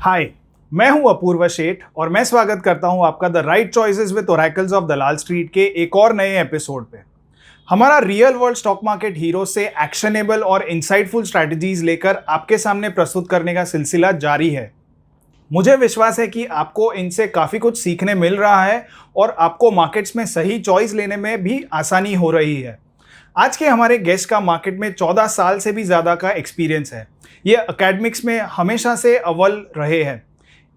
हाय, मैं हूं अपूर्व शेठ और मैं स्वागत करता हूं आपका the right choices with oracles of Dalal street के एक और नए एपिसोड पे। हमारा real world stock market hero से एक्शनेबल और इंसाइटफुल स्ट्रैटेजीज लेकर आपके सामने प्रस्तुत करने का सिलसिला जारी है। मुझे विश्वास है कि आपको इनसे काफ़ी कुछ सीखने मिल रहा है और आपको मार्केट्स में सही चॉइस लेने में भी आसानी हो रही है। आज के हमारे गेस्ट का मार्केट में 14 साल से भी ज़्यादा का एक्सपीरियंस है। ये एकेडमिक्स में हमेशा से अव्वल रहे हैं।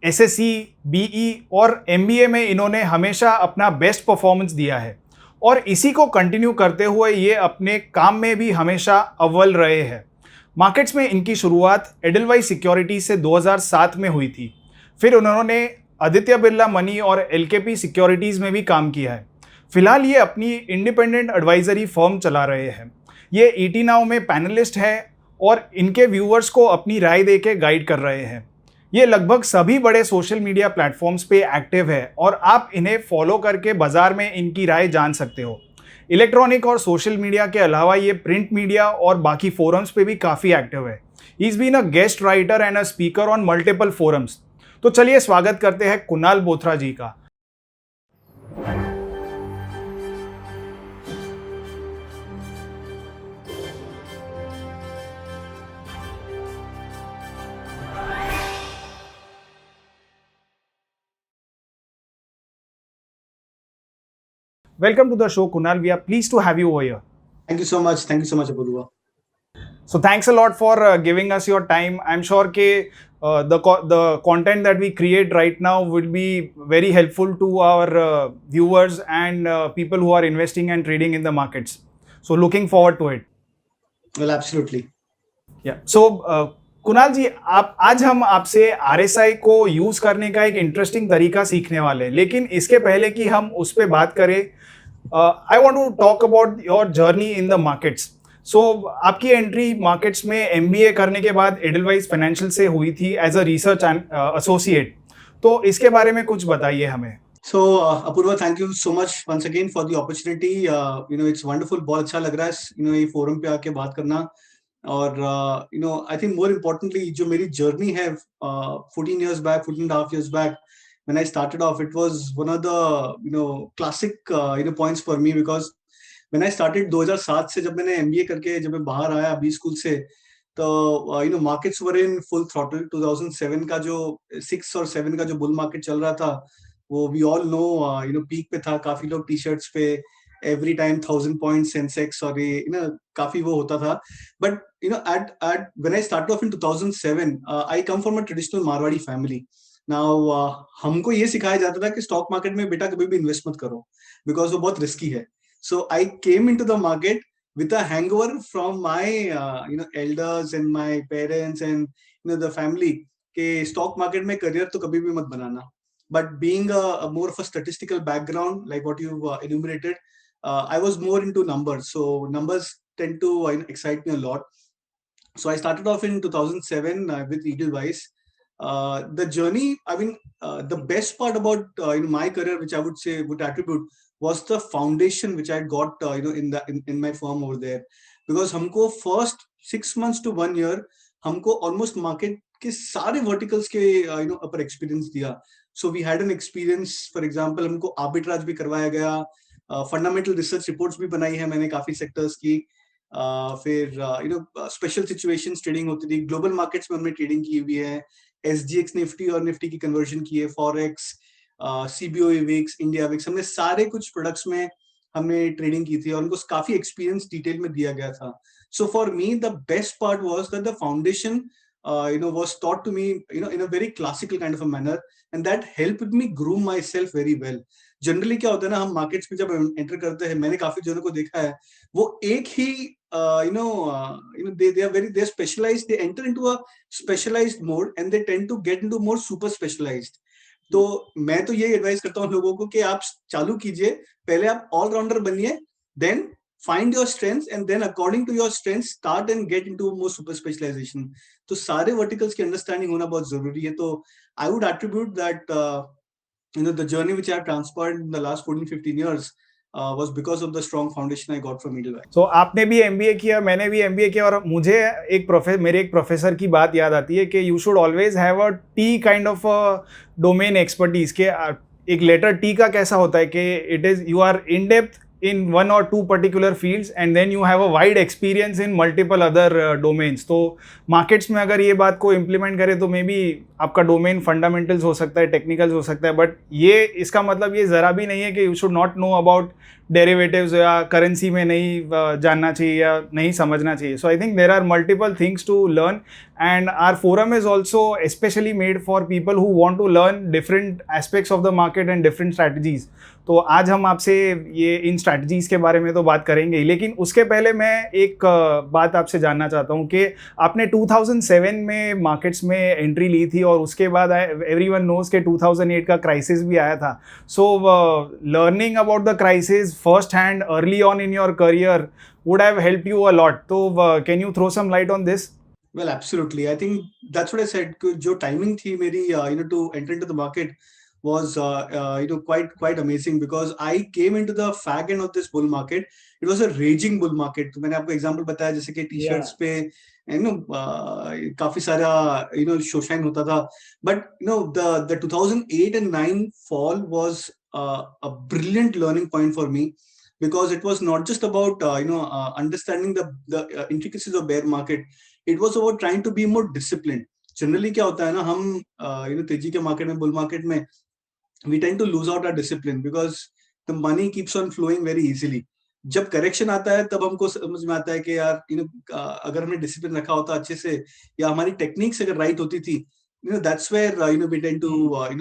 एसएससी, बीई और एमबीए में इन्होंने हमेशा अपना बेस्ट परफॉर्मेंस दिया है और इसी को कंटिन्यू करते हुए ये अपने काम में भी हमेशा अव्वल रहे हैं। मार्केट्स में इनकी शुरुआत एडलवाइस सिक्योरिटीज से 2007 में हुई थी। फिर उन्होंने आदित्य बिरला मनी और एलकेपी सिक्योरिटीज़ में भी काम किया है। फिलहाल ये अपनी इंडिपेंडेंट एडवाइजरी फर्म चला रहे हैं। ये ईटी नाउ में पैनलिस्ट है और इनके व्यूअर्स को अपनी राय देके गाइड कर रहे हैं। ये लगभग सभी बड़े सोशल मीडिया प्लेटफॉर्म्स पे एक्टिव है और आप इन्हें फॉलो करके बाजार में इनकी राय जान सकते हो। इलेक्ट्रॉनिक और सोशल मीडिया के अलावा ये प्रिंट मीडिया और बाकी फोरम्स पे भी काफ़ी एक्टिव है। He is been a guest writer and a speaker on multiple forums. तो चलिए स्वागत करते हैं कुणाल बोथरा जी का। Welcome to the show, Kunal. We are pleased to have you over here. Thank you so much. Thank you so much, Apurva. So thanks a lot for giving us your time. I'm sure the content that we create right now will be very helpful to our viewers and people who are investing and trading in the markets. So looking forward to it. Well, absolutely. Yeah. So Kunal जी, आज हम आपसे RSI को use करने का एक interesting तरीका सीखने वाले हैं, लेकिन इसके पहले कि हम उस पर बात करें, I want to talk about your journey in the markets. So आपकी एंट्री मार्केट्स में एमबीए करने के बाद एडलवाइस फाइनेंशियल से हुई थी एज अ रिसर्च एसोसिएट। तो इसके बारे में कुछ बताइए हमें। So, Apurva, thank you so much once again for the opportunity. It's wonderful. बहुत अच्छा लग रहा है, ये फोरम पे आके बात करना। और I think more importantly, जो मेरी जर्नी है 14 years back, 14.5 years back, when I started off, it was one of the classic points for me, because when I started 2007 से, जब मैंने एमबीए करके जब मैं बाहर आया बी स्कूल से, तो markets were in full throttle. 2007 का जो 6 और 7 का जो बुल मार्केट चल रहा था, वो वी ऑल नो पीक पे था। काफी लोग टी शर्ट्स पे एवरी टाइम 1000 पॉइंट सेंसेक्स और ये काफी वो होता था। But at when I started off in 2007, I come from a traditional Marwari family. Now हमको ये सिखाया जाता था कि स्टॉक मार्केट में बेटा कभी भी इन्वेस्ट मत करो, बिकॉज वो बहुत रिस्की है। So I came into the market with a hangover from my elders and my parents and the family के stock market में career तो कभी भी मत बनाना। But being a more of a statistical background, like what you've enumerated, I was more into numbers. So numbers tend to excite me a lot. So I started off in 2007 with Edelweiss. The journey, the best part about my career, which I would say would attribute, was the foundation which I got in my firm over there. Because हमको first 6 months to 1 year हमको almost market के सारे verticals के upper experience दिया. So we had an experience, for example, हमको arbitrage भी करवाया गया, fundamental research reports भी बनाई है मैंने काफी sectors की। फिर स्पेशल सिचुएशंस ट्रेडिंग होती थी, ग्लोबल मार्केट्स में हमने ट्रेडिंग की हुई है, एसजीएक्स निफ्टी और निफ्टी की कन्वर्जन की है, फॉरेक्स, सीबीओई विक्स, इंडिया विक्स, हमने सारे कुछ प्रोडक्ट्स में हमने ट्रेडिंग की थी और उनको काफी एक्सपीरियंस डिटेल में दिया गया था। So for me the best part was that the foundation was taught to me in a very classical kind of a manner, and that helped me groom myself very well. Generally क्या होता है ना, हम markets में जब enter करते हैं, मैंने काफी जनों को देखा है, वो एक ही they are specialized, they enter into a specialized mode and they tend to get into more super specialized. तो मैं तो ये एडवाइस करता हूँ लोगों को कि आप चालू कीजिए, पहले आप ऑलराउंडर बनिए, then find your strengths and then according to your strengths start and get into more super specialization. तो सारे verticals की understanding होना बहुत जरूरी है। तो I would attribute that the journey which I have transpired in the last 14-15 years was because of the strong foundation I got from Edelweiss. So आपने भी एमबीए किया, मैंने भी एमबीए किया, और मुझे मेरे एक प्रोफेसर की बात याद आती है कि you should always have a T kind of domain expertise के। एक लेटर टी का कैसा होता है कि it is you are in depth in one or two particular fields and then you have a wide experience in multiple other domains. तो markets में अगर ये बात को इम्प्लीमेंट करें तो मे बी आपका डोमेन फंडामेंटल्स हो सकता है, टेक्निकल्स हो सकता है, बट ये इसका मतलब ये ज़रा भी नहीं है कि you should not know about derivatives या करेंसी में नहीं जानना चाहिए या नहीं समझना चाहिए. So I think there are multiple things to learn and our forum is also especially made for people who want to learn different aspects of the market and different strategies. तो आज हम आपसे ये इन स्ट्रैटेजीज के बारे में तो बात करेंगे ही, लेकिन उसके पहले मैं एक बात आपसे जानना चाहता हूँ कि आपने 2007 में मार्केट्स में एंट्री ली थी और उसके बाद एवरीवन नोज के 2008 का क्राइसिस भी आया था. So learning about the crisis first hand early on in your career would have helped you a lot. तो can you throw some light on this? Well, absolutely. I think that's what I said. जो timing थी मेरी, to enter into the market was, quite amazing because I came into the fag end of this bull market. It was a raging bull market. तो मैंने आपको example बताया जैसे कि t-shirts पे, काफी सारा, शोशाइन होता था. But, the 2008 and 9 fall was a brilliant learning point for me because it was not just about, understanding the intricacies of bear market. It was about trying to be more disciplined. Generally क्या होता है ना, हम तेजी के market में, bull market में, we tend to lose out our discipline because the money keeps on flowing very easily. जब करेक्शन आता है तब हमको समझ में आता है कि यार अगर हमने डिसिप्लिन रखा होता अच्छे से या हमारी टेक्निक्स अगर राइट होती थी, that's where we tend to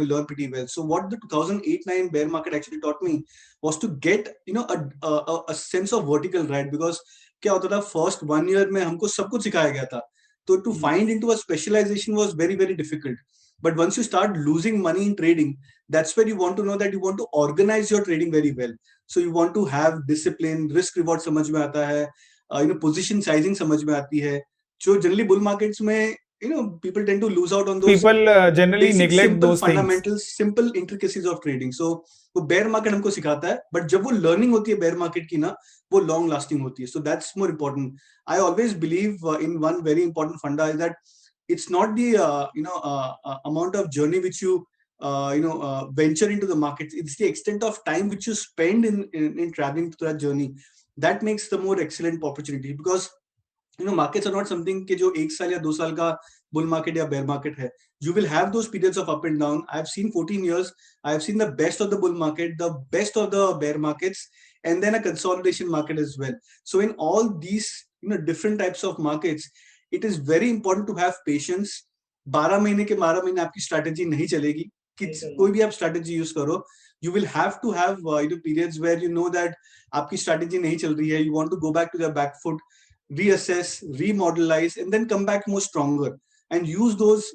learn pretty well. So what the 2008-9 bear market actually taught me was to get a sense of vertical ride, because क्या होता था फर्स्ट 1 year में हमको सब कुछ सिखाया गया था, तो to find into a specialization was very very difficult. But once you start losing money in trading, that's where you want to know that you want to organize your trading very well. So you want to have discipline, risk reward समझ में आता है, position sizing समझ में आती है, जो generally bull markets में people tend to lose out on those. People generally basic, neglect simple those fundamentals, things. simple intricacies of trading. So वो bear market हमको सिखाता है, but जब वो learning होती है bear market की ना, वो long lasting होती है. So that's more important. I always believe in one very important funda is that it's not the amount of journey which you venture into the market. It's the extent of time which you spend in traveling to that journey that makes the more excellent opportunity. Because markets are not something के जो 1 साल या 2 साल का bull market या bear market है. You will have those periods of up and down. I've seen 14 years. I've seen the best of the bull market, the best of the bear markets, and then a consolidation market as well. So in all these different types of markets, it is very important to have patience. 12 महीने के 12 महीने आपकी strategy नहीं चलेगी, कोई भी आप strategy use करो, you will have to have periods where you know that आपकी स्ट्रैटेजी नहीं चल रही है, you want to go back to the back foot, reassess, remodelize, and then come back more stronger and use those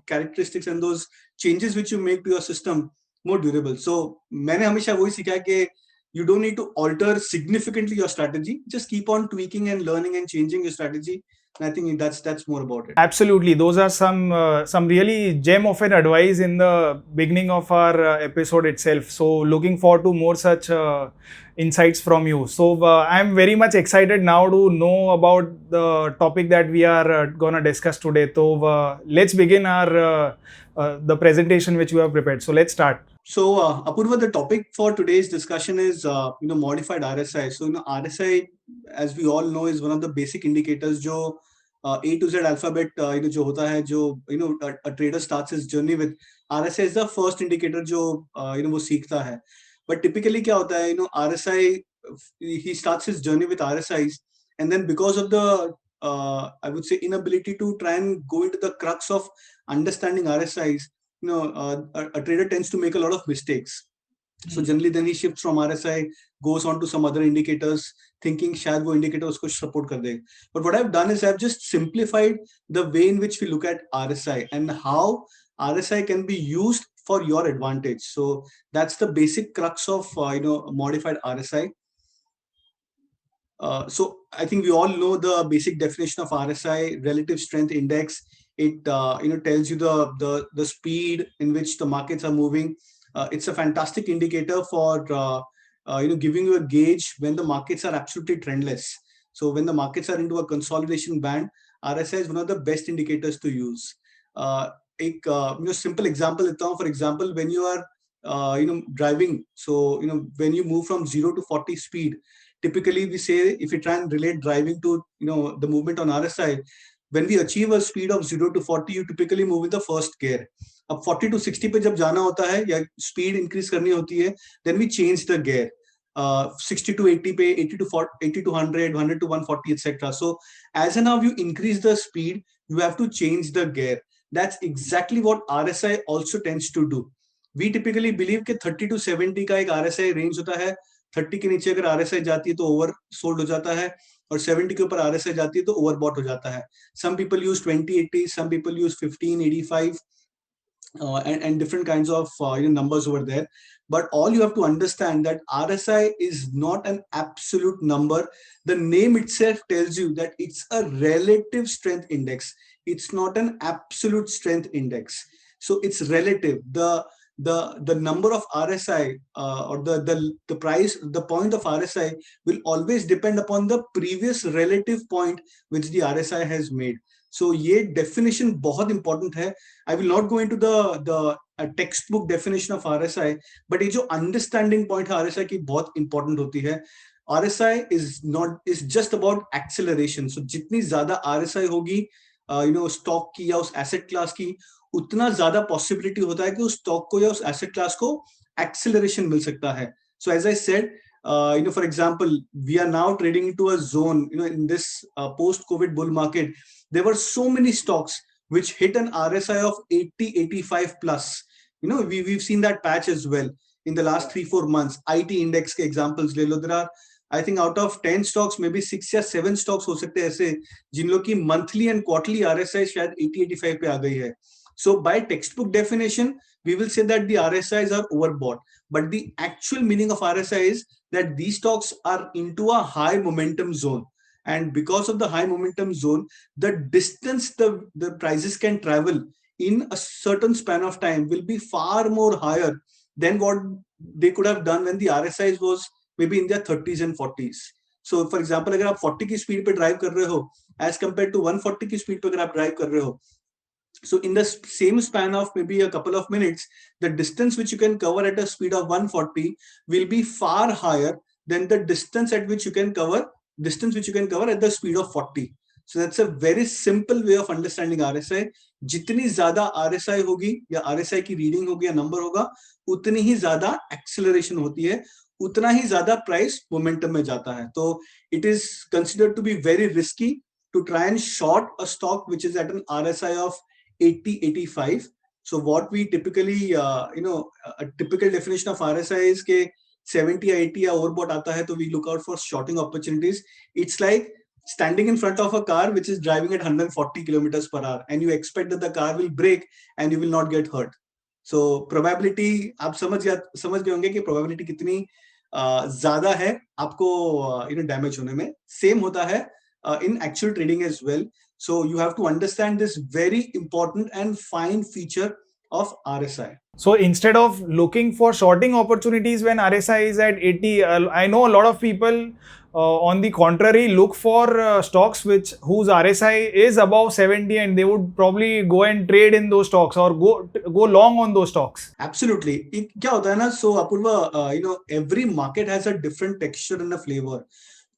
characteristics and those changes which you make to your system more durable. So मैंने हमेशा वही सीखा है कि you don't need to alter significantly your strategy, just keep on tweaking and learning and changing your strategy. And I think that's more about it. Absolutely, those are some really gem of an advice in the beginning of our episode itself. So looking forward to more such insights from you. So I am very much excited now to know about the topic that we are gonna discuss today. So let's begin our the presentation which you have prepared. So let's start. So Apurva, the topic for today's discussion is modified RSI. So RSI, as we all know, is one of the basic indicators जो A to Z alphabet जो होता है, जो a trader starts his journey with. RSI is the first indicator जो वो सीखता है. But typically क्या होता है, RSI, he starts his journey with RSIs, and then because of the I would say inability to try and go into the crux of understanding RSIs, a trader tends to make a lot of mistakes. So generally then he shifts from RSI, goes on to some other indicators, thinking शायद वो indicator उसको support कर दे. But what I've done is I've just simplified the way in which we look at RSI and how RSI can be used for your advantage. So that's the basic crux of modified RSI. So I think we all know the basic definition of RSI, relative strength index. It tells you the speed in which the markets are moving. It's a fantastic indicator for giving you a gauge when the markets are absolutely trendless. So when the markets are into a consolidation band, RSI is one of the best indicators to use. एक simple example लेता हूँ. For example, when you are driving, so when you move from 0 to 40 speed, typically we say, if you try and relate driving to the movement on RSI, when we achieve a speed of 0 to 40, you typically move in the first gear. अब 40 to 60 पे जब जाना होता है या speed increase करनी होती है, then we change the gear. 60 to 80 पे, 80 to 40, 80 to 100, 100 to 140, etc. So as and how you increase the speed, you have to change the gear. That's exactly what RSI also tends to do. We typically believe कि 30 to 70 का एक RSI range होता है. 30 के नीचे अगर RSI जाती है तो ओवर सोल्ड हो जाता है, और 70 के ऊपर RSI जाती है तो ओवरबॉट हो जाता है. Some people use 2080, some people use 1585, and different kinds of numbers over there. But all you have to understand that RSI is not an absolute number. The name itself tells you that it's a relative strength index. It's not an absolute strength index. So it's relative. The number of RSI or the price, the point of RSI will always depend upon the previous relative point which the RSI has made. So ये definition बहुत important है. I will not go into the textbook definition of RSI, but ये जो understanding point है RSI की बहुत important होती है. RSI is just about acceleration. So जितनी ज़्यादा RSI होगी stock की या उस asset class की, उतना ज़्यादा possibility होता है कि उस stock को या उस asset class को acceleration मिल सकता है. So as I said, for example, we are now trading into a zone, in this post-COVID bull market. There were so many stocks which hit an RSI of 80, 85 plus. We've seen that patch as well in the last 3-4 months. IT index के examples ले लो. There are, I think, out of 10 stocks, maybe 6 या 7 stocks हो सकते हैं ऐसे जिन लोग की monthly and quarterly RSI शायद 80-85 पे आ गई है. So by textbook definition, we will say that the RSIs are overbought. But the actual meaning of RSI is that these stocks are into a high momentum zone. And because of the high momentum zone, the distance the prices can travel in a certain span of time will be far more higher than what they could have done when the RSIs was maybe in their 30s and 40s. So for example, अगर आप 40 की speed पे drive कर रहे हो as compared to 140 की speed पे अगर आप ड्राइव कर रहे हो, so in the same span of maybe a couple of minutes, the distance which you can cover at a speed of 140 will be far higher than the distance which you can cover at the speed of 40. So that's a very simple way of understanding RSI. जितनी ज़्यादा RSI होगी या RSI की reading होगी या number होगा, उतनी ही ज़्यादा एक्सेलरेशन होती है, उतना ही ज़्यादा प्राइस मोमेंटम में जाता है. तो it is considered to be very risky to try and short a stock which is at an RSI of 80, 85. So what we typically, a typical definition of RSI is कि 70 या 80 या overbought आता है, तो we look out for shorting opportunities. It's like standing in front of a car which is driving at 140 kilometers per hour and you expect that the car will brake and you will not get hurt. So probability, आप समझ गए होंगे कि probability कितनी ज़्यादा है आपको damage होने में. सेम होता है in actual trading as well. So you have to understand this very important and fine feature of RSI. So instead of looking for shorting opportunities when RSI is at 80, I know a lot of people on the contrary look for stocks whose RSI is above 70 and they would probably go and trade in those stocks or go long on those stocks. Absolutely. क्या होता है ना, so Apurva, every market has a different texture and a flavor.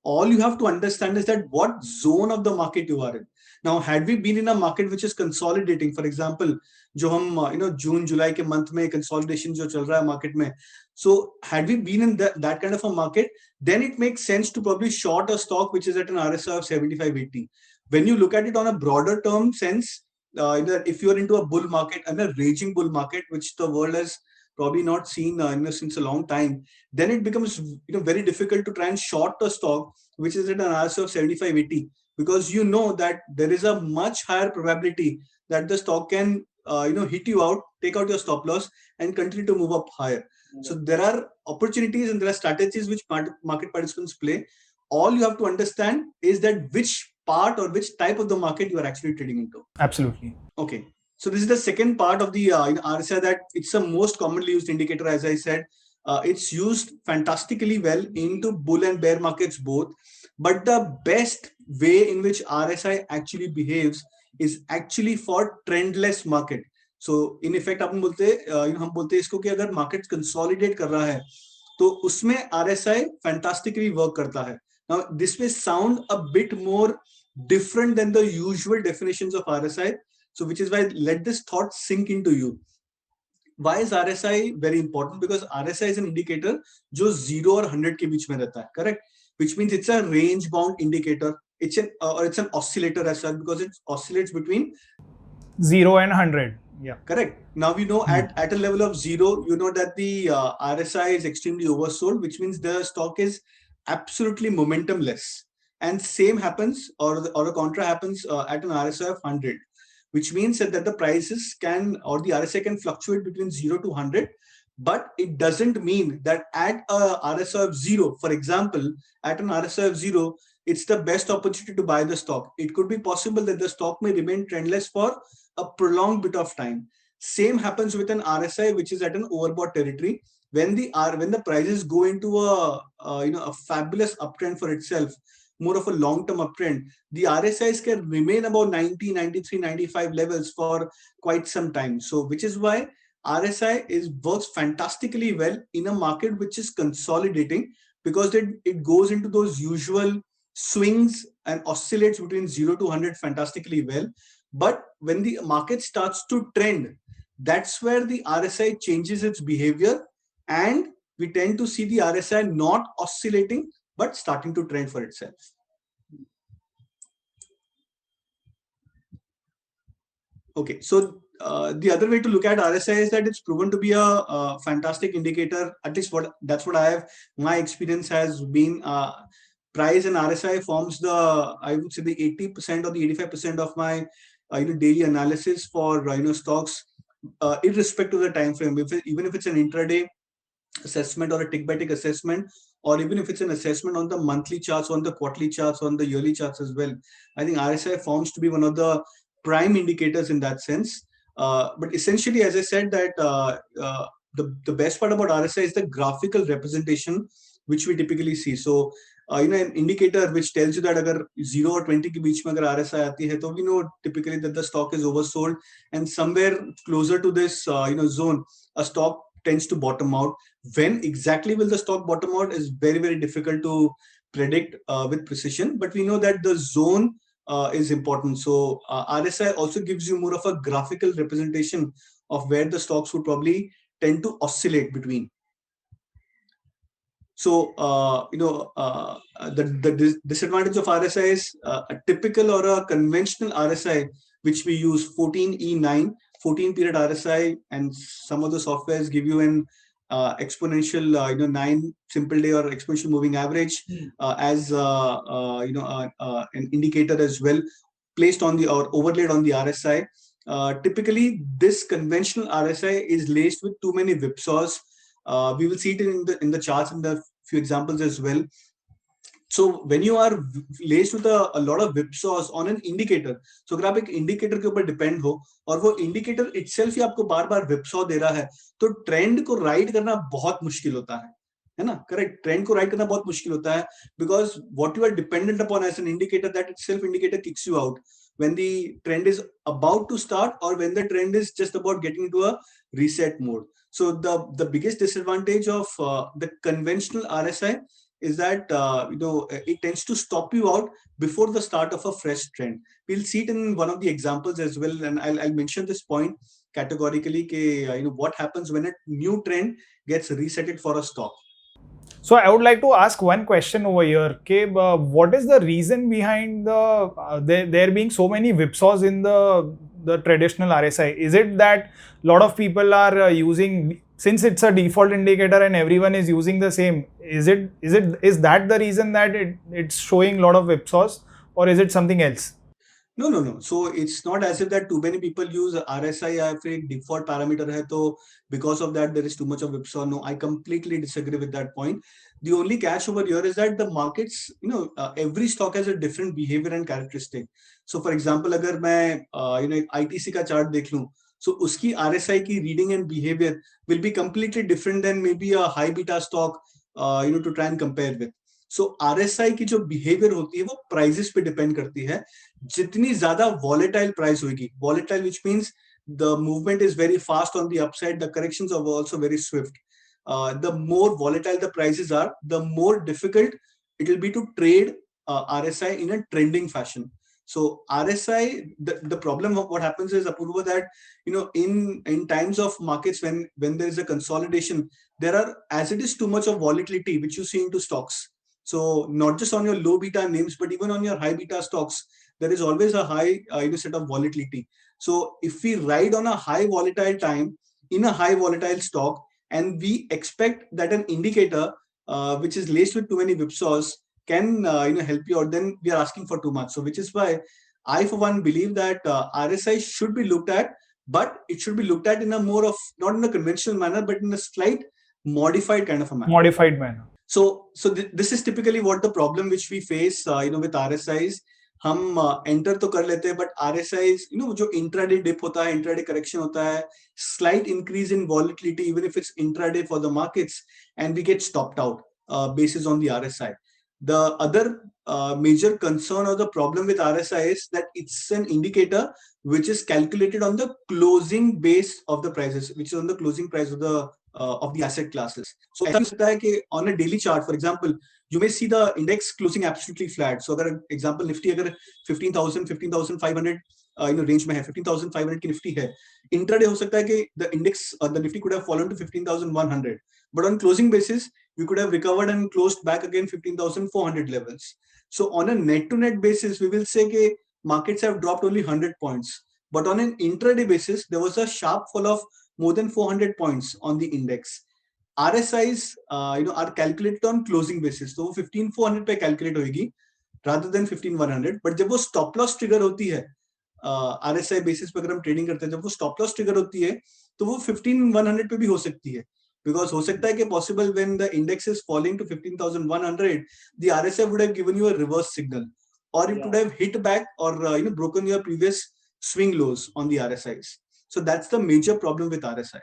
All you have to understand is that what zone of the market you are in. Now, had we been in a market which is consolidating, for example, जो हम जून जुलाई के month में consolidation जो चल रहा है market में, so had we been in that kind of a market, then it makes sense to probably short a stock which is at an RSI of 75-80. When you look at it on a broader term sense, if you are into a bull market and a raging bull market, which the world has probably not seen since a long time, then it becomes very difficult to try and short a stock which is at an RSI of 75-80, because you know that there is a much higher probability that the stock can hit you out, take out your stop loss and continue to move up higher. So there are opportunities and there are strategies which market participants play. All you have to understand is that which part or which type of the market you are actually trading into. Absolutely. Okay. So this is the second part of the RSI, that it's the most commonly used indicator, as I said. It's used fantastically well into bull and bear markets both. But the best way in which RSI actually behaves is actually for trendless market. So in effect अपन बोलते हम बोलते हैं इसको कि अगर market consolidate कर रहा है तो उसमें RSI फैंटास्टिकली वर्क करता है. Now this may sound a bit more different than the usual definitions of RSI. So which is why let this thought sink into you. Why is RSI very important? Because RSI is an indicator जो 0 और 100 के बीच में रहता है, correct? Which means it's a range bound indicator. It's an oscillator as such because it oscillates between 0 and 100. Yeah. Correct. Now we know at a level of 0, you know that the RSI is extremely oversold, which means the stock is absolutely momentumless. And same happens, or a contra happens at an RSI of 100, which means that the prices can, or the RSI can fluctuate between 0 to 100. But it doesn't mean that at a RSI of 0, for example, at an RSI of 0, it's the best opportunity to buy the stock. It could be possible that the stock may remain trendless for a prolonged bit of time. Same happens with an RSI which is at an overbought territory. When the prices go into a fabulous uptrend for itself, more of a long-term uptrend, the RSIs can remain about 90, 93, 95 levels for quite some time. So which is why RSI works fantastically well in a market which is consolidating, because it goes into those usual swings and oscillates between 0 to 100 fantastically well. But when the market starts to trend, that's where the RSI changes its behavior, and we tend to see the RSI not oscillating but starting to trend for itself. Okay, so the other way to look at RSI is that it's proven to be a fantastic indicator. At least that's what my experience has been. Price and RSI forms I would say the 80% or the 85% of my daily analysis for stocks, irrespective of the time frame. Even if it's an intraday assessment or a tick by tick assessment, or even if it's an assessment on the monthly charts, on the quarterly charts, on the yearly charts as well, I think RSI forms to be one of the prime indicators in that sense. But essentially, as I said, that the best part about RSI is the graphical representation which we typically see. So an indicator which tells you that agar 0 or 20 के बीच में अगर RSI आती है, तो we know typically that the stock is oversold, and somewhere closer to this zone, a stock tends to bottom out. When exactly will the stock bottom out is very, very difficult to predict with precision, but we know that the zone is important. So RSI also gives you more of a graphical representation of where the stocks would probably tend to oscillate between. So the disadvantage of RSI is a typical or a conventional RSI, which we use 14E9, 14 period RSI, and some of the softwares give you an exponential 9 simple day or exponential moving average as an indicator as well, placed on or overlaid on the RSI. Typically, this conventional RSI is laced with too many whipsaws. We will see it in the charts in the few examples as well. So when you are laced with a lot of whipsaws on an indicator, so अगर आप एक indicator के ऊपर depend हो और वो indicator itself ही आपको बार-बार whipsaw दे रहा है, तो trend को ride करना बहुत मुश्किल होता है ना? Correct? Trend को ride करना बहुत मुश्किल होता है, because what you are dependent upon as an indicator, that itself indicator kicks you out when the trend is about to start or when the trend is just about getting into a reset mode. So the biggest disadvantage of the conventional RSI is that it tends to stop you out before the start of a fresh trend. We'll see it in one of the examples as well, and I'll mention this point categorically. What happens when a new trend gets resetted for a stock. So I would like to ask one question over here. What is the reason behind there being so many whipsaws in the traditional RSI? Is it that a lot of people are using, since it's a default indicator and everyone is using the same, is that the reason that it's showing a lot of whipsaws, or is it something else? No. So it's not as if that too many people use RSI as a default parameter hai, so because of that there is too much of whipsaw. No, I completely disagree with that point. The only catch over here is that the markets, every stock has a different behavior and characteristic. So for example, अगर मैं ITC का chart देख लूं, So uski RSI ki reading and behavior will be completely different than maybe a high beta stock, to try and compare with. So RSI की जो behavior होती है वो prices पे depend करती है. जितनी ज़्यादा volatile price होगी, volatile which means the movement is very fast on the upside, the corrections are also very swift. The more volatile the prices are, the more difficult it will be to trade RSI in a trending fashion. So RSI, the problem of what happens is, Apurva, that in times of markets when there is a consolidation, there are, as it is too much of volatility which you see into stocks. So not just on your low beta names, but even on your high beta stocks, there is always a high set of volatility. So if we ride on a high volatile time in a high volatile stock, and we expect that an indicator which is laced with too many whipsaws can help you out, then we are asking for too much. So which is why I for one believe that RSI should be looked at, but it should be looked at in a more of, not in a conventional manner, but in a slight modified kind of a manner. Modified manner. So this is typically what the problem which we face with RSIs. हम enter तो कर लेते हैं, but RSIs, जो intraday dip होता है, intraday correction होता है, slight increase in volatility even if it's intraday for the markets, and we get stopped out basis on the RSI. The other major concern or the problem with RSI is that it's an indicator which is calculated on the closing base of the prices, which is on the closing price of the asset classes. So ऐसा हो सकता है कि on a daily chart, for example, you may see the index closing absolutely flat. So अगर example Nifty अगर 15,500 range में है, 15,500 की Nifty है, intraday हो सकता है कि the index the Nifty could have fallen to 15,100, but on closing basis we could have recovered and closed back again 15,400 levels. So on a net to net basis, we will say that markets have dropped only 100 points. But on an intraday basis, there was a sharp fall of more than 400 points on the index. RSIs, are calculated on closing basis. So 15,400 पे calculate होगी rather than 15,100. But जब वो stop loss trigger होती है, RSI basis पे अगर हम trading करते हैं, जब वो stop loss trigger होती है, तो वो 15,100 पे भी हो सकती है. Because हो सकता है कि possible when the index is falling to 15,100, the RSI would have given you a reverse signal, or it would have hit back or broken your previous swing lows on the RSIs. So that's the major problem with RSI.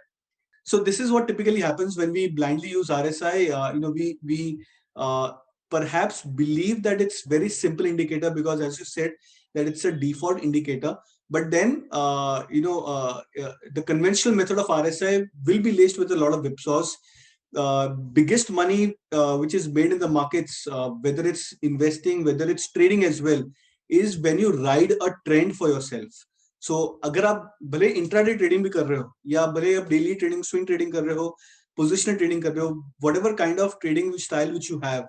So this is what typically happens when we blindly use RSI. We perhaps believe that it's very simple indicator because, as you said, that it's a default indicator. But then, the conventional method of RSI will be laced with a lot of whipsaws. Biggest money which is made in the markets, whether it's investing, whether it's trading as well, is when you ride a trend for yourself. So अगर आप भले intraday trading भी कर रहे हो या भले आप डेली ट्रेडिंग, स्विंग ट्रेडिंग कर रहे हो, पोजिशनल ट्रेडिंग कर रहे हो, whatever kind of trading style which you have,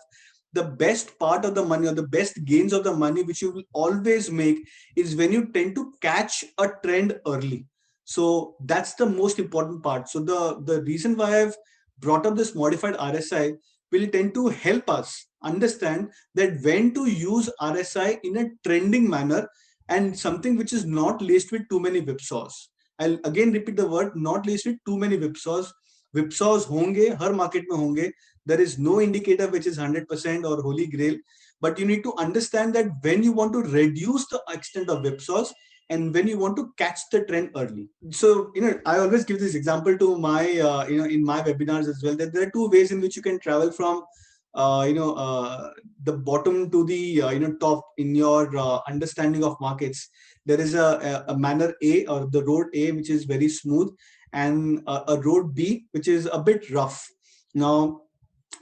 the best part of the money or the best gains of the money which you will always make is when you tend to catch a trend early. So that's the most important part. So the reason why I've brought up this modified RSI will tend to help us understand that when to use RSI in a trending manner and something which is not laced with too many whipsaws. I'll again repeat the word, not laced with too many whipsaws. Whipsaws होंगे, हर market में होंगे. There is no indicator which is 100% or holy grail. But you need to understand that when you want to reduce the extent of whipsaws and when you want to catch the trend early. So, I always give this example to my, in my webinars as well, that there are two ways in which you can travel from the bottom to the top in your understanding of markets. There is a manner A, or the road A, which is very smooth, and a road B, which is a bit rough. Now,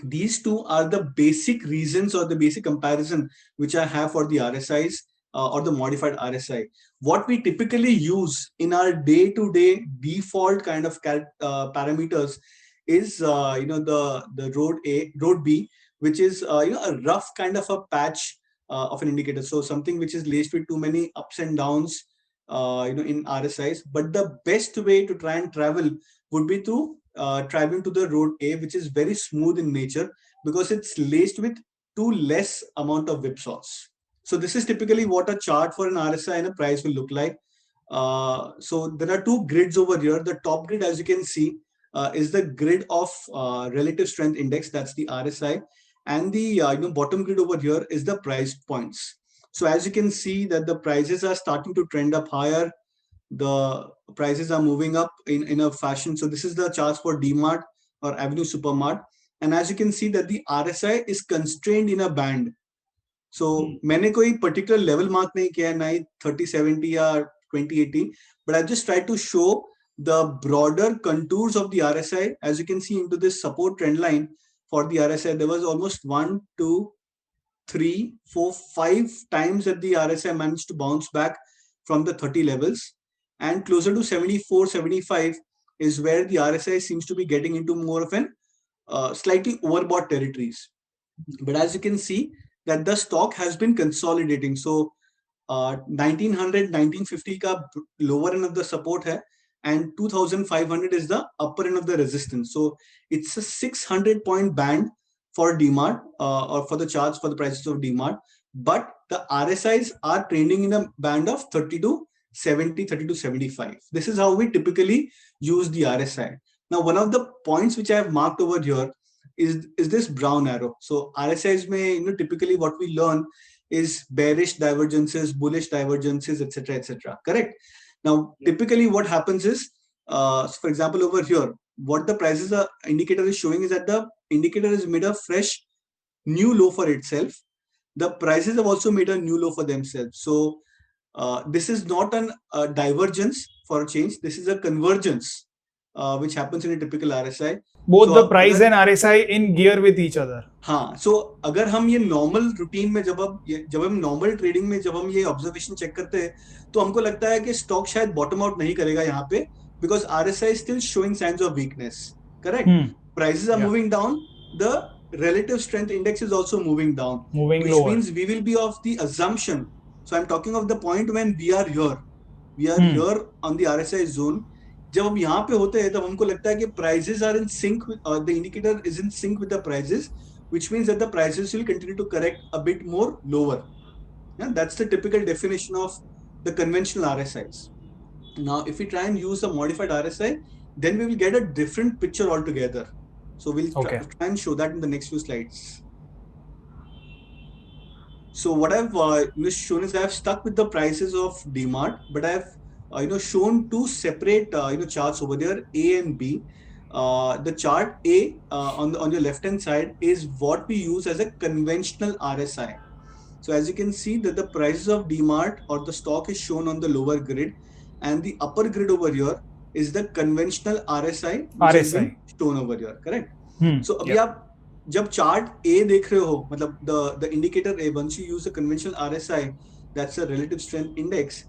these two are the basic reasons or the basic comparison which I have for the RSIs or the modified RSI. What we typically use in our day-to-day default kind of parameters is the road B, which is a rough kind of a patch of an indicator. So something which is laced with too many ups and downs in RSIs. But the best way to try and travel would be to traveling to the road A, which is very smooth in nature because it's laced with too less amount of whipsaws. So this is typically what a chart for an RSI and a price will look like. So there are two grids over here. The top grid, as you can see, is the grid of relative strength index. That's the RSI. And the bottom grid over here is the price points. So as you can see that the prices are starting to trend up higher. the prices are moving up in a fashion. So this is the charts for DMart or Avenue Super-mart. And as you can see that the RSI is constrained in a band. So मैंने कोई particular level mark नहीं किया है, ना ही 3070 या 2080, but I just tried to show the broader contours of the RSI. As you can see into this support trend line for the RSI, there was almost 1, 2, 3, 4, 5 times that the RSI managed to bounce back from the 30 levels, and closer to 74, 75 is where the RSI seems to be getting into more of an slightly overbought territories. But as you can see that the stock has been consolidating. So 1900, 1950 ka lower end of the support hai, and 2500 is the upper end of the resistance. So it's a 600 point band for DMart or for the charts for the prices of DMart. But the RSIs are trending in a band of 30 to 70, 30 to 75. This is how we typically use the RSI. Now, one of the points which I have marked over here is this brown arrow. So RSIs may, typically what we learn is bearish divergences, bullish divergences, etc., etc. Correct? Now, typically what happens is, for example, over here, what the prices indicator is showing is that the indicator has made a fresh new low for itself. The prices have also made a new low for themselves. So this is not a divergence for a change. This is a convergence, which happens in a typical RSI. Both the price and RSI in gear with each other. हाँ, so अगर हम ये normal routine में जब हम normal trading में जब हम ये ऑब्जर्वेशन चेक करते हैं तो हमको लगता है कि स्टॉक शायद बॉटम आउट नहीं करेगा यहाँ पे, because RSI is still showing signs of weakness. Correct? Prices are moving down. The relative strength index is also moving down, which lower. Means we will be of the assumption. So I'm talking of the point when we are here. We are here on the RSI zone. जब हम यहाँ पे होते हैं तब हमको लगता है कि prices are in sync with the indicator is in sync with the prices, which means that the prices will continue to correct a bit more lower. Yeah, that's the typical definition of the conventional RSIs. Now, if we try and use a modified RSI, then we will get a different picture altogether. So we'll try and show that in the next few slides. So what I've shown is I've stuck with the prices of DMart, but I've shown two separate charts over there, A and B. The chart A on your left hand side is what we use as a conventional RSI. So as you can see that the prices of DMart or the stock is shown on the lower grid, and the upper grid over here is the conventional RSI which has been shown over here. Correct? So abhi aap जब chart A देख रहे हो, मतलब the indicator A, once you use the conventional RSI, that's a relative strength index,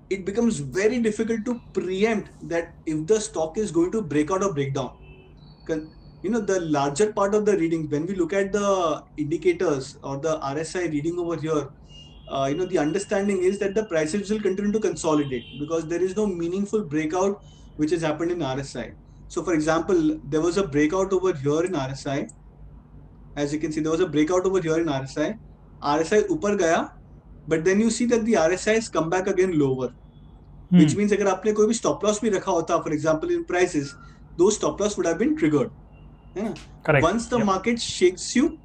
it becomes very difficult to preempt that if the stock is going to break out or break down. The larger part of the reading, when we look at the indicators or the RSI reading over here, the understanding is that the prices will continue to consolidate because there is no meaningful breakout which has happened in RSI. So for example, there was a breakout over here in RSI. As you can see, there was a breakout over here in RSI. RSI ऊपर गया, but then you see that the RSI has come back again lower, which means अगर आपने कोई भी stop loss भी रखा होता, for example in prices, those stop loss would have been triggered. Correct. Once the market shakes you,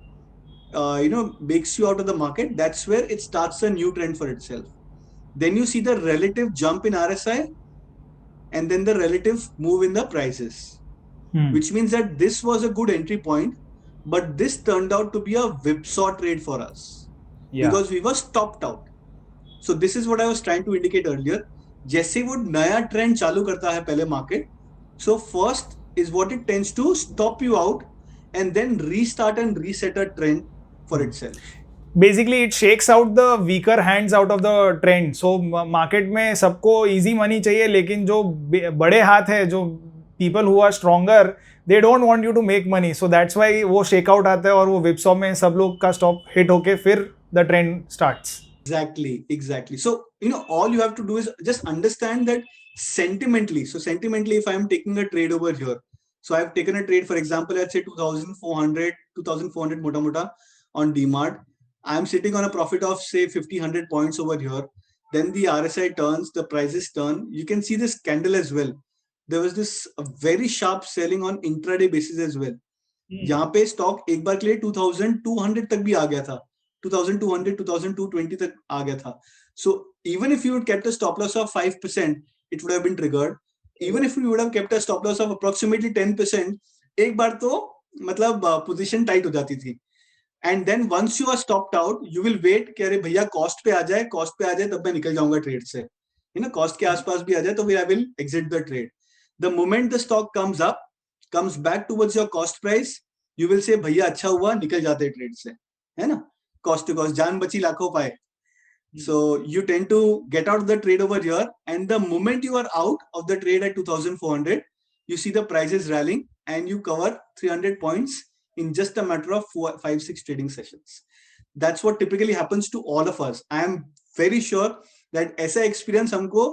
bakes you out of the market, that's where it starts a new trend for itself. Then you see the relative jump in RSI, and then the relative move in the prices, which means that this was a good entry point. But this turned out to be a whipsaw trade for us because we were stopped out. So this is what I was trying to indicate earlier. जैसे वो नया trend चालू करता है पहले market, so first is what it tends to stop you out and then restart and reset a trend for itself. Basically, it shakes out the weaker hands out of the trend. So market में सबको easy money चाहिए, लेकिन जो बड़े हाथ है, जो people who are stronger, they don't want you to make money. So that's why वो shake out आता है और वो whipsaw में सब लोग का stop hit होके फिर the trend starts. Exactly. So, all you have to do is just understand that sentimentally. So sentimentally, if I am taking a trade over here, so I have taken a trade, for example, let's say 2,400 mota on DMart. I am sitting on a profit of say 50-100 points over here. Then the RSI turns, the prices turn. You can see this candle as well. There was this very sharp selling on intraday basis as well. यहाँ पे stock एक बार के लिए 2200 तक भी आ गया था, 2200 2220 तक आ गया था. So even if you would kept a stop loss of 5%, it would have been triggered. Even if we would have kept a stop loss of approximately 10%, एक बार तो मतलब position tight हो जाती थी. And then once you are stopped out, you will wait कि अरे भैया cost पे आ जाए तब मैं निकल जाऊंगा trade से. Cost के आसपास भी आ जाए तो फिर I will exit the trade. The moment the stock comes back towards your cost price, you will say भैया अच्छा हुआ निकल जाते trade से, है ना? Cost to cost, जान बची लाखों पाए. So you tend to get out of the trade over here, and the moment you are out of the trade at 2,400, you see the prices rallying and you cover 300 points in just a matter of 5-6 trading sessions. That's what typically happens to all of us. I am very sure that ऐसा experience हमको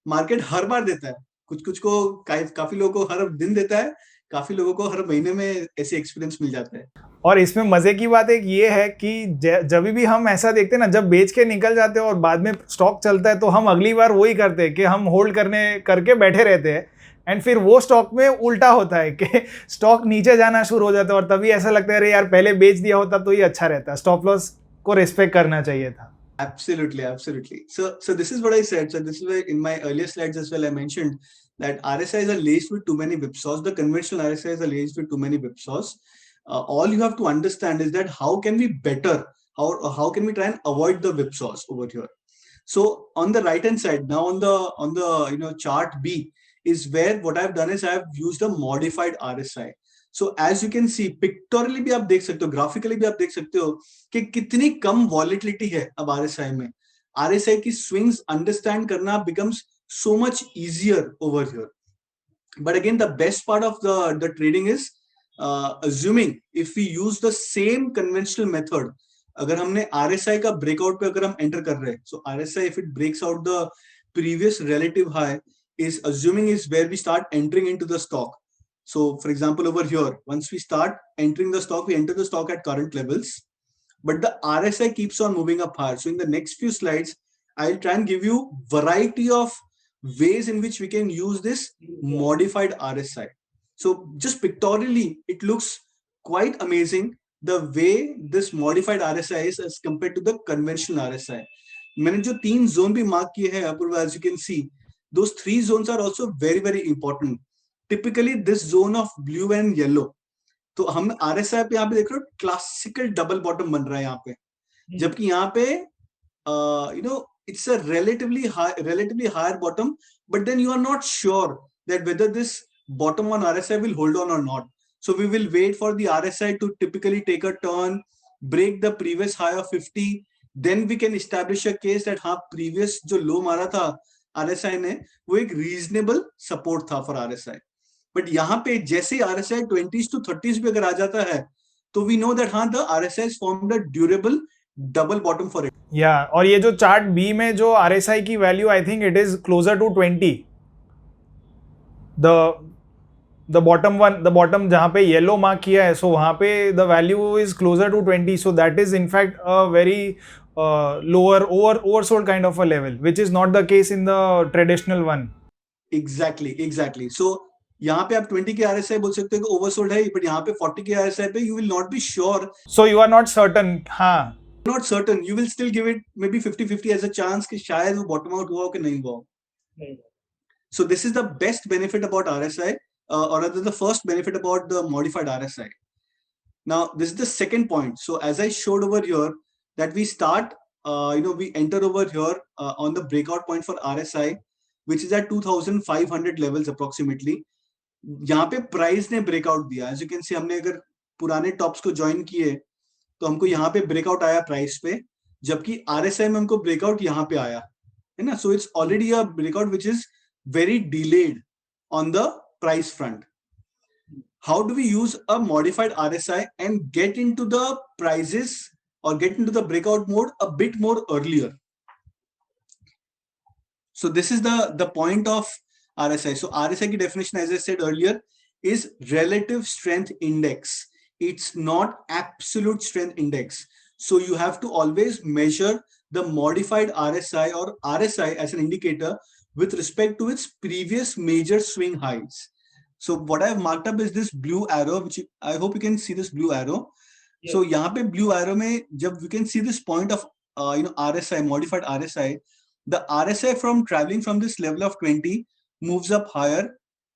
market हर बार देता है. कुछ को काफी लोगों को हर दिन देता है, काफी लोगों को हर महीने में ऐसे एक्सपीरियंस मिल जाता है. और इसमें मजे की बात एक ये है कि जब भी हम ऐसा देखते हैं ना, जब बेच के निकल जाते हैं और बाद में स्टॉक चलता है तो हम अगली बार वही करते हैं कि हम होल्ड करके बैठे रहते हैं, एंड फिर वो स्टॉक में उल्टा होता है कि स्टॉक नीचे जाना शुरू हो जाता है और तभी ऐसा लगता है अरे यार पहले बेच दिया होता तो ये अच्छा रहता. स्टॉप लॉस को रिस्पेक्ट करना चाहिए था. Absolutely. So this is what I said. So this is why in my earlier slides as well I mentioned that RSIs are laced with too many whipsaws. The conventional RSIs are laced with too many whipsaws. All you have to understand is that how can we better, how can we try and avoid the whipsaws over here. So on the right hand side now on the chart B is where what I've done is I've used a modified RSI. So as you can see, pictorially भी आप देख सकते हो, graphically भी आप देख सकते हो कि कितनी कम volatility है अब RSI में. RSI की swings understand करना becomes so much easier over here. But again, the best part of the trading is assuming if we use the same conventional method. अगर हमने RSI का breakout पे अगर हम enter कर रहे हैं, so RSI if it breaks out the previous relative high is assuming is where we start entering into the stock. So for example, over here, once we start entering the stock, we enter the stock at current levels, but the RSI keeps on moving up higher. So in the next few slides, I'll try and give you variety of ways in which we can use this modified RSI. So just pictorially, it looks quite amazing the way this modified RSI is as compared to the conventional RSI. मैंने जो 3 zone भी mark किए हैं, Apurva, as you can see, those 3 zones are also very, very important. Typically this zone of blue and yellow, तो हम RSI पे यहाँ पे देख रहे हो क्लासिकल डबल बॉटम बन रहा है यहाँ पे, जबकि यहाँ पे it's a relatively higher bottom, but then you are not sure that whether this bottom on RSI will hold on or not. So we will wait for the RSI to typically take a turn, break the previous high of 50, then we can establish a case that हाँ previous जो low मारा था RSI ने वो एक reasonable support था for RSI. But यहाँ पे जैसे ही RSI 20s to 30s पे अगर आ जाता है तो we know that हाँ the RSI has formed a durable double bottom for it. और ये जो चार्ट बी में जो RSI की value, I think it is closer to 20. The bottom जहाँ पे येलो मार्क किया है, सो वहाँ पे the value is closer to 20. So that is in fact a very lower oversold kind of a level, which is not the case in the traditional one. Exactly. So यहाँ पे आप 20 के RSI बोल सकते हो कि ओवरसोल्ड है, बट यहाँ पे 40 के RSI पे you will not be sure. So you are not certain. हाँ, not certain, you will still give it maybe 50-50 as a chance कि शायद वो bottom out हुआ हो कि नहीं हुआ. So this is the best benefit about RSI, or rather the first benefit about the modified RSI. Now this is the second point. So as I showed over here that we start, we enter over here on the breakout point for RSI, which is at 2,500 levels approximately. यहाँ पे price ने breakout दिया. As you can see, हमने अगर पुराने tops को join किए तो हमको यहाँ पे ब्रेकआउट आया प्राइस पे, जबकि RSI में हमको ब्रेकआउट यहाँ पे आया है ना. So it's already a breakout which is very delayed on the price front. How do we use a modified RSI and get into the prices or get into the breakout mode a bit more earlier. So this is the point of RSI. So RSI की definition, as I said earlier, is relative strength index. It's not absolute strength index. So you have to always measure the modified RSI or RSI as an indicator with respect to its previous major swing highs. So what I have marked up is this blue arrow, which I hope you can see this blue arrow. Yes. So यहाँ पे blue arrow में जब you can see this point of RSI, modified RSI, the RSI from traveling from this level of 20 moves up higher.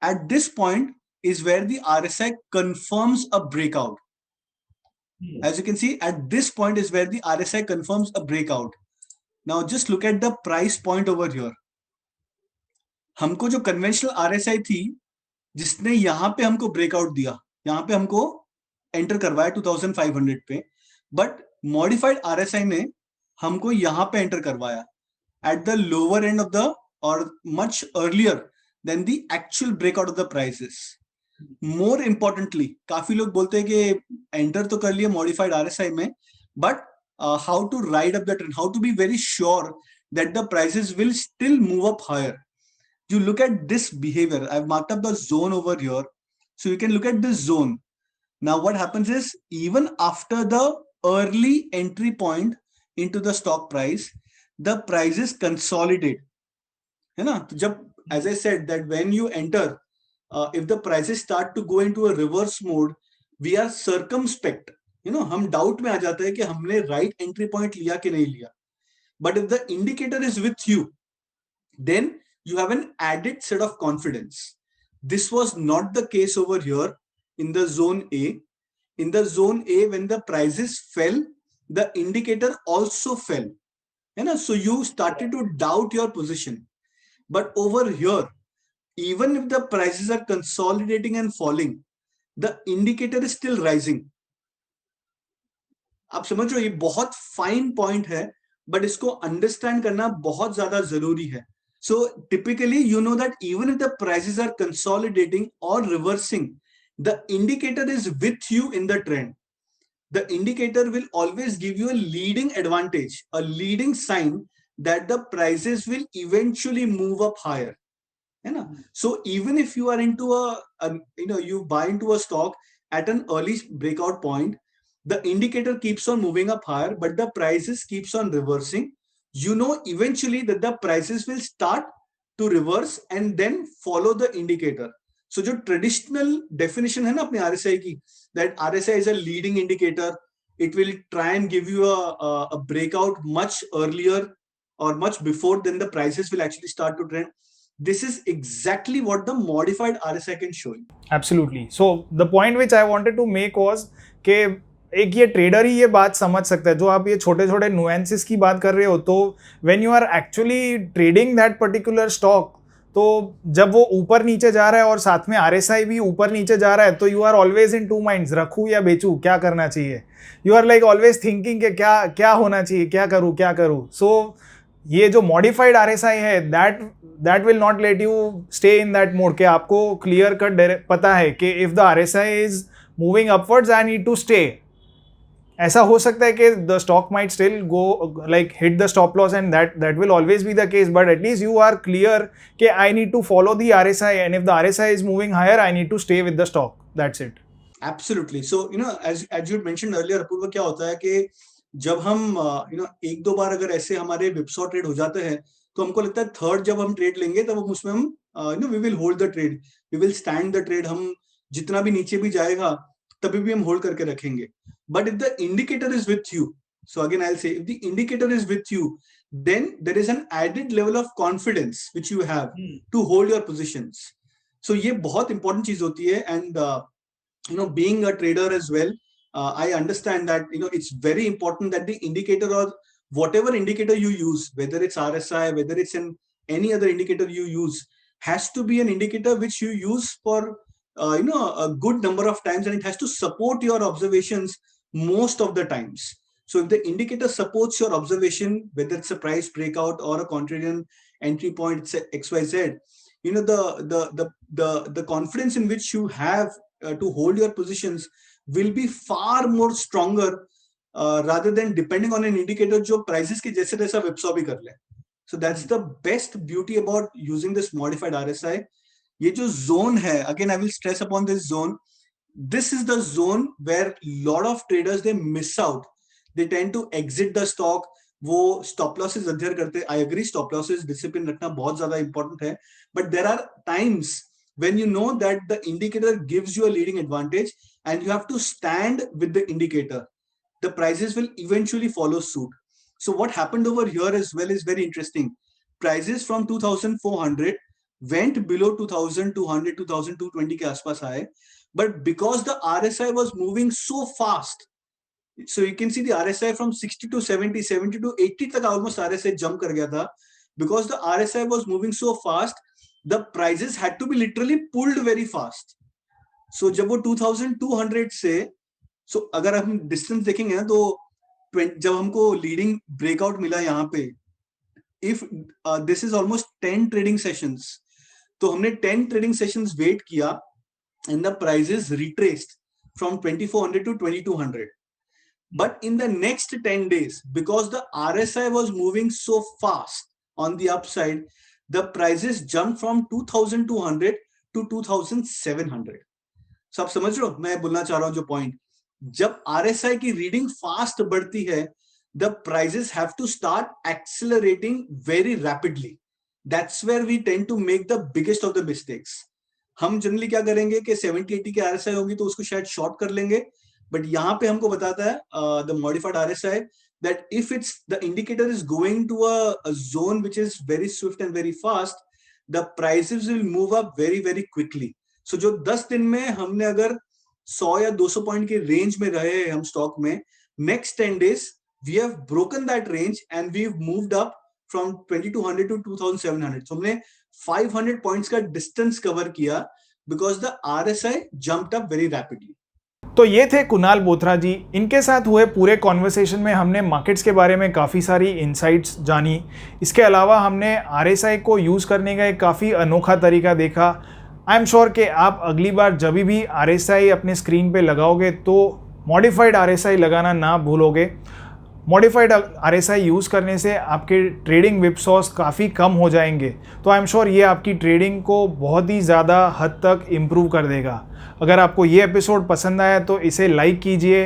At this point is where the RSI confirms a breakout. As you can see, at this point is where the RSI confirms a breakout. Now just look at the price point over here. हमको जो conventional RSI थी जिसने यहाँ पे हमको breakout दिया, यहाँ पे हमको एंटर करवाया 2500 पे, बट मॉडिफाइड RSI ने हमको यहाँ पे एंटर करवाया at the lower end of the or much earlier than the actual breakout of the prices. More importantly, काफी लोग बोलते हैं कि एंटर तो कर लिए मॉडिफाइड RSI में, but how to ride up the trend, how to be very sure that the prices will still move up higher. You look at this behavior. I've marked up the zone over here, so you can look at this zone. Now what happens is, even after the early entry point into the stock price, the prices consolidate. है ना? तो जब, as I said, that when you enter, if the prices start to go into a reverse mode, we are circumspect. हम doubt में आ जाते हैं कि हमने right entry point लिया कि नहीं लिया. But if the indicator is with you, then you have an added set of confidence. This was not the case over here in the zone A. In the zone A, when the prices fell, the indicator also fell. So you started to doubt your position. But over here, even if the prices are consolidating and falling, the indicator is still rising. आप समझ रहे हो, ये बहुत fine point है, but इसको understand करना बहुत ज्यादा जरूरी है. So typically, you know that even if the prices are consolidating or reversing, the indicator is with you in the trend. The indicator will always give you a leading advantage, a leading sign that the prices will eventually move up higher. So even if you are into you buy into a stock at an early breakout point, the indicator keeps on moving up higher, but the prices keeps on reversing. Eventually that the prices will start to reverse and then follow the indicator. So जो traditional definition है ना अपने RSI की, that RSI is a leading indicator, it will try and give you a breakout much earlier or much before than the prices will actually start to trend. This is exactly what the modified RSI can show you. Absolutely. So the point which I wanted to make was कि एक ये trader ही ये बात समझ सकता है. जो आप ये छोटे छोटे नुएंसेस की बात कर रहे हो, तो when you are actually trading that particular stock, तो जब वो ऊपर नीचे जा रहा है और साथ में RSI भी ऊपर नीचे जा रहा है, तो you are always in two minds, रखूँ या बेचूँ, क्या करना चाहिए. You are like always thinking कि क्या क्या होना चाहिए, क्या करूँ. सो ये जो मॉडिफाइड RSI है, that will not let you stay in that mode, कि आपको क्लियर कट पता है कि if the RSI is moving upwards I need to stay. ऐसा हो सकता है कि the stock might still go like hit the stop loss and that will always be the case, but at least you are clear कि I need to follow the RSI, and if the RSI is moving higher I need to stay with the stock. That's it. Absolutely. So as you mentioned earlier, Apurva, क्या होता है कि जब हम एक दो बार अगर ऐसे हमारे whipsaw ट्रेड हो जाते हैं, तो हमको लगता है थर्ड जब हम ट्रेड लेंगे तब उसमें हम we will hold the trade, we will stand the trade. हम जितना भी नीचे भी जाएगा तभी भी हम होल्ड करके रखेंगे. But if the indicator is with you, so again I will say, if the indicator is with you, then there is an added level of confidence which you have to hold your positions. So ये बहुत important चीज होती है. And being a trader as well, I understand that it's very important that the indicator or whatever indicator you use, whether it's RSI, whether it's any other indicator you use, has to be an indicator which you use for a good number of times, and it has to support your observations most of the times. So if the indicator supports your observation, whether it's a price breakout or a contrarian entry point, it's XYZ, the confidence in which you have to hold your positions will be far more stronger rather than depending on an indicator जो prices के जैसे तैसा whipsaw भी कर ले. So that's the best beauty about using this modified RSI. ये जो zone है, again I will stress upon this zone. This is the zone where lot of traders they miss out. They tend to exit the stock. वो stop losses adhere करते. I agree, stop losses discipline रखना बहुत ज़्यादा important है. But there are times when you know that the indicator gives you a leading advantage and you have to stand with the indicator, the prices will eventually follow suit. So what happened over here as well is very interesting. prices from 2400 went below 2200, 2220 के आसपास आए, but because the RSI was moving so fast, so you can see the RSI from 60 to 70, 70 to 80 तक almost RSI jump कर गया था. Because the RSI was moving so fast, the prices had to be literally pulled very fast. So जब वो 2200 से, so अगर हम distance देखेंगे ना, तो जब हमको लीडिंग ब्रेकआउट मिला यहाँ पे, if this is almost 10 trading sessions, तो हमने 10 ट्रेडिंग सेशंस वेट किया and the prices retraced from 2400 to 2200. But in the next 10 days, because the RSI was moving so fast on the upside, the prices jumped from 2200 to 2700. सब समझ रहे हो मैं बोलना चाह रहा हूं जो पॉइंट, जब RSI की रीडिंग फास्ट बढ़ती है, the prices have to start accelerating very rapidly. That's where we tend to make the biggest of the mistakes. हम जनरली क्या करेंगे कि 70-80 के RSI होगी तो उसको शायद शॉर्ट कर लेंगे, बट यहाँ पे हमको बताता है the modified RSI that if it's the indicator is going to a zone which is very swift and very fast, the prices will move up very very quickly. So जो 10 दिन में हमने अगर 100 या 200 पॉइंट के रेंज में रहे हम स्टॉक में, next 10 days we have broken that range and we've moved up from 2200 to 2700. So हमने 500 पॉइंट्स का डिस्टेंस कवर किया because the RSI jumped up very rapidly. तो ये थे कुणाल बोथरा जी. इनके साथ हुए पूरे कॉन्वर्सेशन में हमने मार्केट्स के बारे में काफ़ी सारी इनसाइट्स जानी. इसके अलावा हमने RSI को यूज़ करने का एक काफ़ी अनोखा तरीका देखा. आई एम श्योर कि आप अगली बार जब भी RSI अपने स्क्रीन पे लगाओगे तो मॉडिफाइड RSI लगाना ना भूलोगे. मॉडिफाइड RSI यूज़ करने से आपके ट्रेडिंग whipsaws काफ़ी कम हो जाएंगे. तो आई एम श्योर ये आपकी ट्रेडिंग को बहुत ही ज़्यादा हद तक इम्प्रूव कर देगा. अगर आपको ये एपिसोड पसंद आया तो इसे लाइक कीजिए.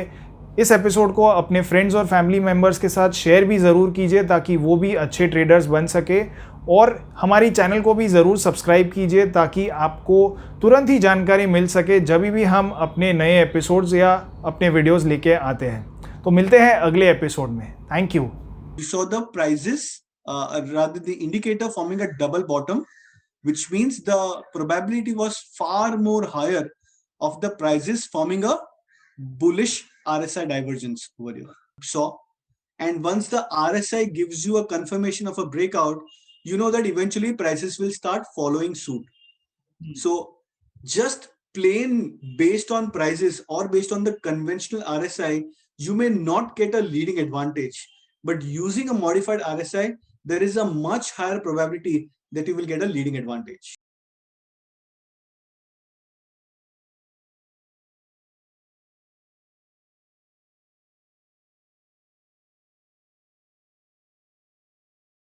इस एपिसोड को अपने फ्रेंड्स और फैमिली मेम्बर्स के साथ शेयर भी ज़रूर कीजिए ताकि वो भी अच्छे ट्रेडर्स बन सके. और हमारी चैनल को भी ज़रूर सब्सक्राइब कीजिए ताकि आपको तुरंत ही जानकारी मिल सके जब भी हम अपने नए एपिसोड्स या अपने वीडियोस लेके आते हैं. तो मिलते हैं अगले एपिसोड में. Thank you. You saw the prices, rather the indicator forming a double bottom, which means the probability was far more higher of the prices forming a bullish RSI divergence over here. So, and once the RSI gives you a confirmation of a breakout, you know that eventually prices will start following suit. So just plain based on prices or based on the conventional RSI, you may not get a leading advantage, but using a modified RSI, there is a much higher probability that you will get a leading advantage.